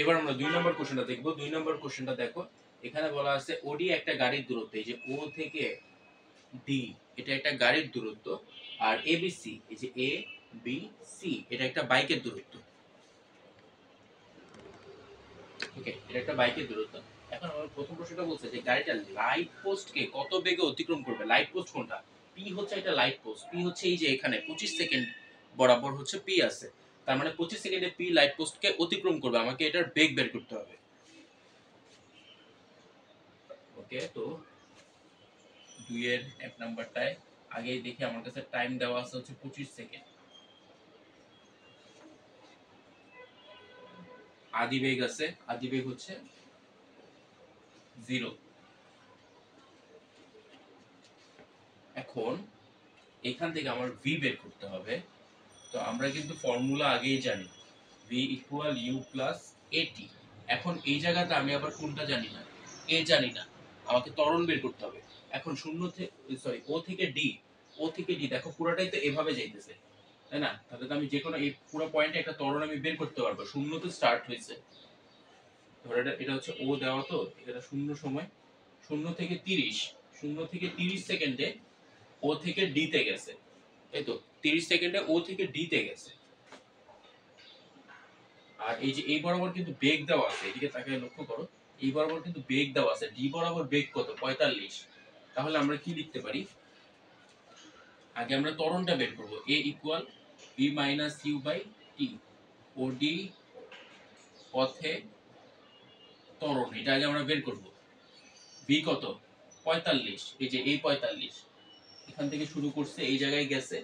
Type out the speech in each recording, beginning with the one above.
এবার আমরা 2 নম্বর কোশ্চেনটা দেখব। 2 নম্বর কোশ্চেনটা দেখো, এখানে বলা আছে ওডি একটা গাড়ির দূরত্ব, এই যে ও থেকে ডি এটা একটা গাড়ির দূরত্ব, আর এবিসি এই যে এ বি সি এটা একটা বাইকের দূরত্ব। ওকে, এটা একটা বাইকের দূরত্ব। এখন আমার প্রথম প্রশ্নটা বলছে যে গাড়িটা লাইট পোস্টকে কত বেগে অতিক্রম করবে। লাইট পোস্ট কোনটা? পি হচ্ছে এটা লাইট পোস্ট, পি হচ্ছে এই যে এখানে 25 সেকেন্ড বরাবর হচ্ছে পি আছে, তার মানে 25 সেকেন্ডে পি লাইট পোস্টকে অতিক্রম করবে। আমাকে এটার বেগ বের করতে হবে। ওকে, তো 2 এর 1 নাম্বারটায় আগেই দেখি আমার কাছে টাইম দেওয়া আছে হচ্ছে 25 সেকেন্ড। আদি বেগ আছে, আদি বেগ হচ্ছে 0। এখন এখান থেকে আমার ভি বের করতে হবে। তো আমরা কিন্তু ফর্মুলা আগেই জানি, ভি ইকুয়াল ইউ প্লাস এটি। এখন এই জায়গাতে আমি আবার কোনটা জানি না, এ জানি না, আমাকে ত্বরণ বের করতে হবে। এখন শূন্য থেকে সরি ও থেকে ডি, ও থেকে ডি দেখো পুরোটাই তো এভাবে যাইতেছে, তাই না? তাহলে তো আমি যে কোনো এই পুরো পয়েন্টে একটা ত্বরণ আমি বের করতে পারবো। শূন্য তো স্টার্ট হয়েছে, ধরে এটা হচ্ছে ও দেওয়া, তো এটা শূন্য সময়, শূন্য থেকে 30, শূন্য থেকে 30 সেকেন্ডে ও থেকে ডি তে গেছে, তাই তো? 30 সেকেন্ডে ও থেকে ডি তে গেছে। আর এই যে এই বরাবর কিন্তু বেগ দেওয়া আছে, এদিকে তাকিয়ে লক্ষ্য করো, এই বরাবর কিন্তু বেগ দেওয়া আছে, ডি বরাবর বেগ কত? 45। তাহলে আমরা কি লিখতে পারি? আগে আমরা ত্বরণটা বের করব, A equal V minus U by T. O D পথে ত্বরণ, এটা আগে আমরা বের করব। ভি কত? 45, এই যে এই 45 এখান থেকে শুরু করছে, এই জায়গায় গেছে,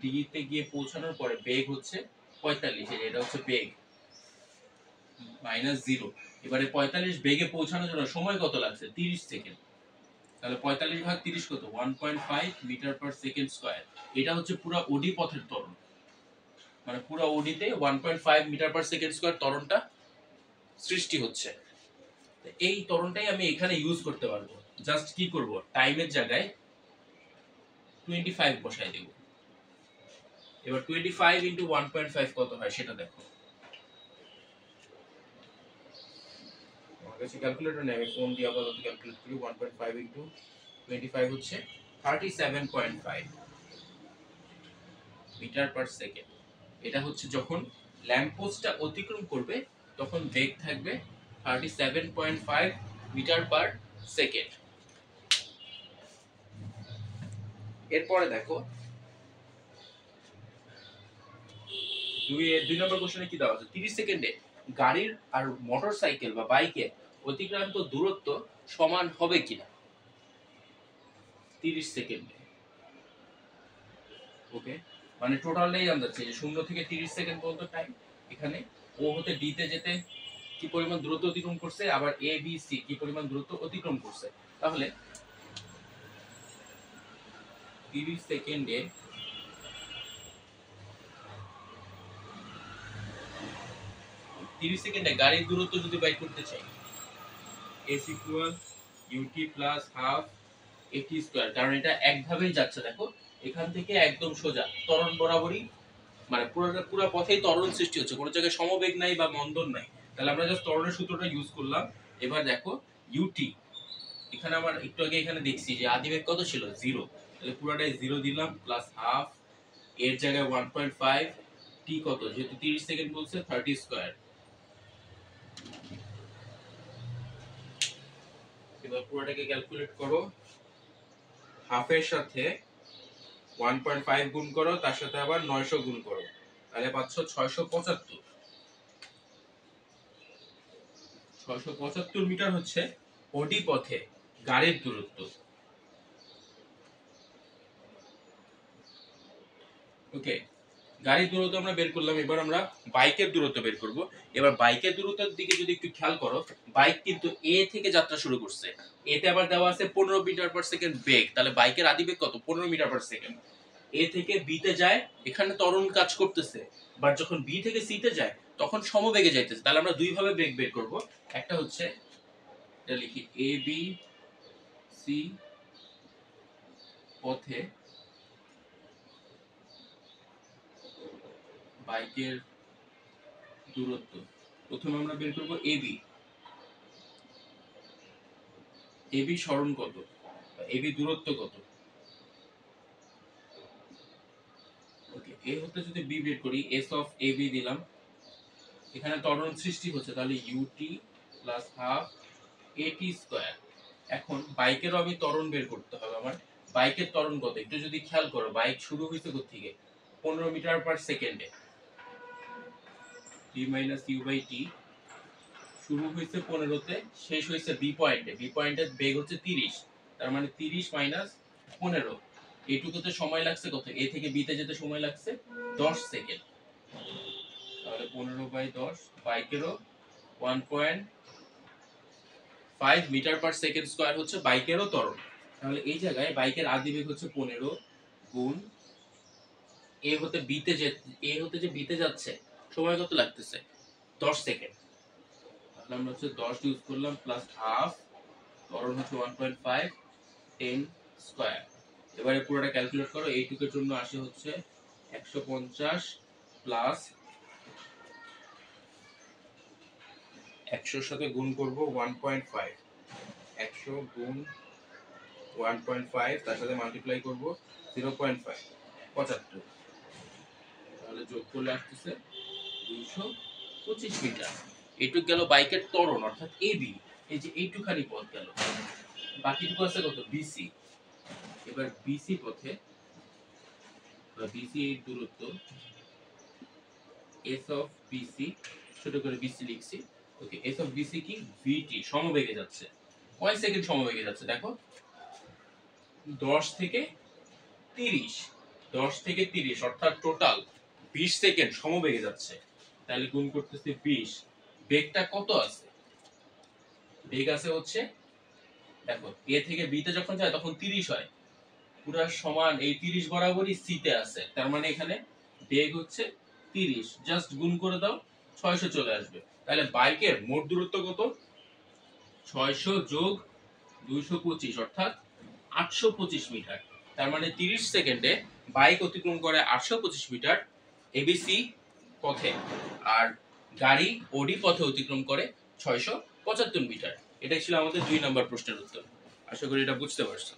ডি তে গিয়ে পৌঁছানোর পরে বেগ হচ্ছে 45, এটা হচ্ছে বেগ মাইনাস 0। এবারে 45 বেগে পৌঁছানোর জন্য সময় কত লাগছে? 30 সেকেন্ড। তাহলে 45 ভাগ 30 কত? 1.5 মিটার পার সেকেন্ড স্কয়ার। এটা হচ্ছে পুরো ওডি পথের ত্বরণ, মানে পুরো ওডিতে 1.5 মিটার পার সেকেন্ড স্কয়ার ত্বরণটা সৃষ্টি হচ্ছে। এই ত্বরণটাই আমি এখানে ইউজ করতে পারবো। জাস্ট কি করব, টাইমের জায়গায় 25 বসাই দেব। এবার 25 ইনটু 1.5 কত হয় সেটা দেখো। আমার কাছে ক্যালকুলেটর নেই, আমি ফোন দিয়ে আপাতত ক্যালকুলেট করি। 1.5 ইনটু 25 হচ্ছে 37.5 মিটার পার সেকেন্ড। এটা হচ্ছে যখন ল্যাম্প পোস্টটা অতিক্রম করবে তখন বেগ থাকবে 37.5 মিটার পার সেকেন্ড। এরপরে দেখো 2 নম্বর কোশ্চেনে কি দেওয়া আছে? 30 সেকেন্ডে গাড়ির আর মোটরসাইকেল বা বাইকের অতিক্রান্ত দূরত্ব সমান হবে কিনা 30 সেকেন্ডে। ওকে, মানে টোটালটাই জানতে চাচ্ছি যে 0 থেকে 30 সেকেন্ড পর্যন্ত টাইম, এখানে ও হতে ডি তে যেতে কি পরিমাণ দূরত্ব অতিক্রম করছে, আবার এ বি সি কি পরিমাণ দূরত্ব অতিক্রম করছে। তাহলে 30 সেকেন্ডে 30 সেকেন্ডে গাড়ির দূরত্ব যদি বাইর করতে চাই, s equal u t plus half a t square, কারণ এটা একভাবেই যাচ্ছে। দেখো এখান থেকে একদম সোজা ত্বরণ বরাবরই, মানে পুরো পথেই ত্বরণ সৃষ্টি হচ্ছে, কোনো জায়গায় সমবেগ নাই বা মন্দন নাই। তাহলে আমরা জাস্ট ত্বরণের সূত্রটা ইউজ করলাম। এবার দেখো ইউটি, এখানে আমার একটু আগে এখানে দেখছি যে আদিবেগ কত ছিল? 0। তাহলে পুরোটাই 0 দিলাম প্লাস হাফ, এর জায়গায় 1.5, টি কত? যেহেতু 30 সেকেন্ড বলছে 30 স্কয়ার। এবার পুরোটাকে ক্যালকুলেট করো, হাফের সাথে 1.5 গুণ করো, তার সাথে আবার 900 গুণ করো, তাহলে পাচ্ছ 675। 675 মিটার হচ্ছে ওডি পথে গাড়ির দূরত্ব। ওকে, গাড়ির দূরত্ব আমরা বের করলাম। এবার আমরা বাইকের দূরত্ব বের করব। এবার বাইকের দূরত্বের দিকে যদি একটু খেয়াল করো, বাইক কিন্তু এ থেকে যাত্রা শুরু করছে, এতে আবার দেওয়া আছে 15 মিটার পার সেকেন্ড বেগ। তাহলে বাইকের আদি বেগ কত? 15 মিটার পার সেকেন্ড। এ থেকে বি তে যায়, এখানে ত্বরণ কাজ করতেছে, বাট যখন বি থেকে সি তে যায় তখন সমবেগে যাইতেছে। তাহলে আমরা দুই ভাবে বেগ বের করব। একটা হচ্ছে এটা লিখি, এ বি সি পথে বাইকের দূরত্ব প্রথমে আমরা বের করব এবি। এবি সরণ কত, এবি দূরত্ব কত। ওকে, এ হতে যদি বি বের করি, এস অফ এবি দিলাম, এখানে ত্বরণ সৃষ্টি হচ্ছে, তাহলে UT plus half a t square. এখন বাইকেরও আমি ত্বরণ বের করতে হবে আমার। বাইকের ত্বরণ কত একটু যদি খেয়াল করো, বাইক শুরু হয়েছে কোথা থেকে, 15 মিটার পার সেকেন্ডে। বি মাইনাস ইউ বাই টি শুরু হয়েছে 15তে, শেষ হয়েছে বি পয়েন্টে। বি পয়েন্টের বেগ হচ্ছে 30, তার মানে 30 মাইনাস 15, এইটুকুতে সময় লাগছে কত, এ থেকে বিতে যেতে সময় লাগছে 10 সেকেন্ড। তাহলে 15/10, বাইকেরও 1.5 মিটার পার সেকেন্ড স্কয়ার হচ্ছে বাইকেরও ত্বরণ। তাহলে এই জায়গায় বাইকের আদি বেগ হচ্ছে 15 গুণ এ হতে বিতে যে বিতে যাচ্ছে সময় কত লাগতেছে, 10 সেকেন্ড। তাহলে আমরা হচ্ছে 10 ইউজ করলাম প্লাস হাফ, ত্বরণ হচ্ছে 1.5 10 স্কয়ার। এবারে পুরোটা ক্যালকুলেট করো, এইটুকের জন্য আসে হচ্ছে 150 প্লাস 100 সাথে গুণ করব 1.5, 100 গুণ 1.5 তার সাথে মাল্টিপ্লাই করব 0.5, 75। তাহলে যোগ করলে আসতেছে 225 মিটার। এইটুক গেল বাইকের ত্বরণ অর্থাৎ এবি। এই যে এইটুখানি পথ গেল, বাকিটুকু আছে কত, বিসি। এবার বিসি পথে বা বিসি এর দূরত্ব এস অফ বিসি, ছোট করে বিসি লিখছি। ওকে, এস অফ বিসি কি, ভিটি, সমবেগে যাচ্ছে। কয় সেকেন্ড সমবেগে যাচ্ছে দেখো, 10 থেকে 30, 10 থেকে 30 অর্থাৎ টোটাল 20 সেকেন্ড সমবেগে যাচ্ছে। তাহলে গুণ করতেছি 20, বেগটা কত আছে, বেগ আছে হচ্ছে দেখো এ থেকে বি তে যখন যায় তখন 30 হয়, পুরো সমান এই 30 বরাবরই সি তে আছে, তার মানে এখানে বেগ হচ্ছে 30, জাস্ট গুণ করে দাও 600 চলে আসবে। তাহলে বাইকের মোট দূরত্ব কত, 600 যোগ 225 অর্থাৎ 825 মিটার। তার মানে 30 সেকেন্ডে বাইক অতিক্রম করে 825 মিটার এবিসি পথে, আর গাড়ি ওডি পথে অতিক্রম করে 675 মিটার। এটাই ছিল আমাদের 2 নম্বর প্রশ্নের উত্তর। আশা করি এটা বুঝতে পারছো।